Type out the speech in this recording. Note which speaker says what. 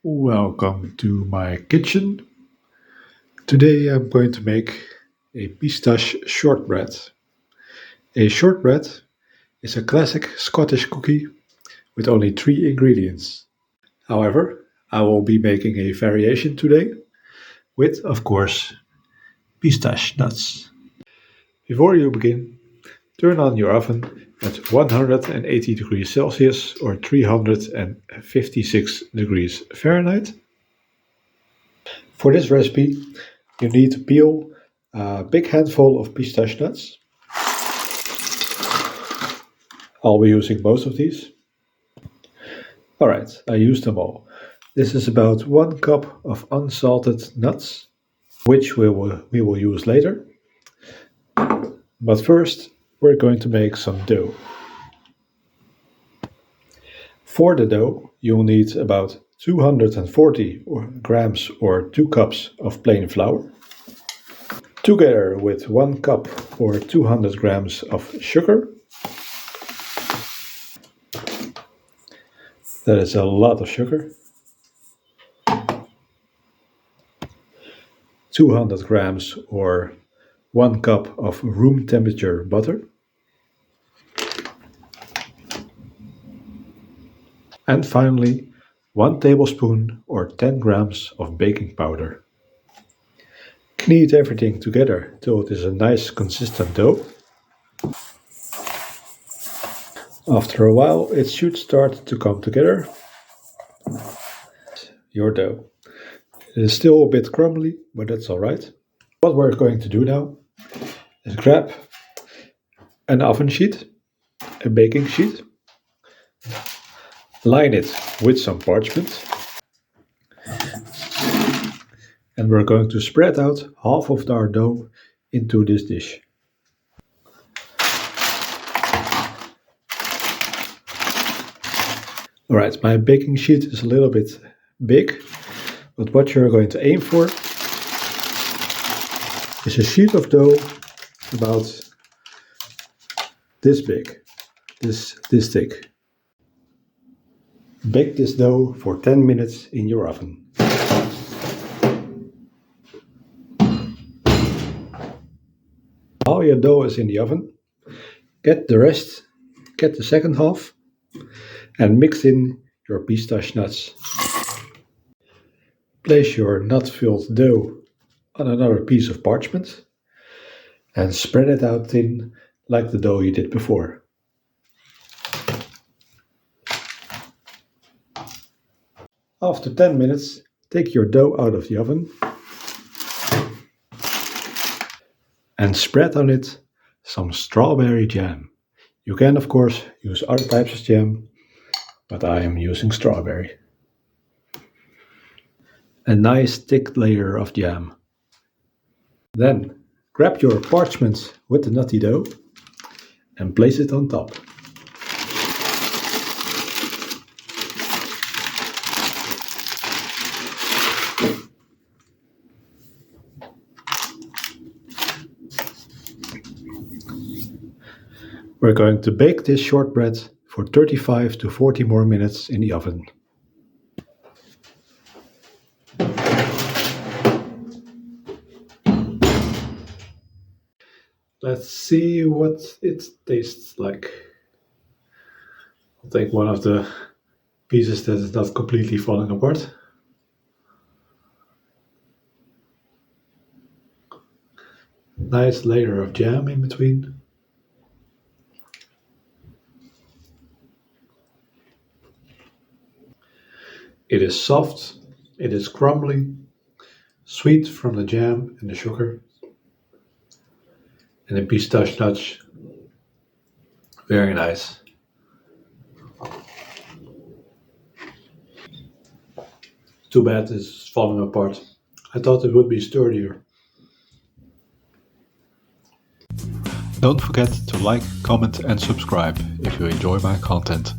Speaker 1: Welcome to my kitchen. Today I'm going to make a pistache shortbread. A shortbread is a classic Scottish cookie with only three ingredients. However, I will be making a variation today with, of course, pistache nuts. Before you begin, turn on your oven at 180 degrees Celsius or 356 degrees Fahrenheit. For this recipe, you need to peel a big handful of pistache nuts. I'll be using most of these. Alright, I used them all. This is about 1 cup of unsalted nuts, which we will use later. But first, we're going to make some dough. For the dough, you'll need about 240 grams or 2 cups of plain flour, together with 1 cup or 200 grams of sugar. That is a lot of sugar. 200 grams or 1 cup of room temperature butter. And finally, 1 tablespoon or 10 grams of baking powder. Knead everything together till it is a nice consistent dough. After a while, it should start to come together. Your dough. It is still a bit crumbly, but that's alright. What we're going to do now is grab an oven sheet, a baking sheet, line it with some parchment, and we're going to spread out half of our dough into this dish. Alright, my baking sheet is a little bit big, but what you're going to aim for is a sheet of dough about this big, this thick. Bake this dough for 10 minutes in your oven. While your dough is in the oven, get the second half, and mix in your pistache nuts. Place your nut-filled dough on another piece of parchment and spread it out thin like the dough you did before. After 10 minutes, take your dough out of the oven and spread on it some strawberry jam. You can, of course, use other types of jam, but I am using strawberry. A nice thick layer of jam. Then grab your parchment with the nutty dough and place it on top. We're going to bake this shortbread for 35 to 40 more minutes in the oven. Let's see what it tastes like. I'll take one of the pieces that is not completely falling apart. Nice layer of jam in between. It is soft, it is crumbly, sweet from the jam and the sugar, and the pistache nuts. Very nice. Too bad it's falling apart. I thought it would be sturdier. Don't forget to like, comment and subscribe if you enjoy my content.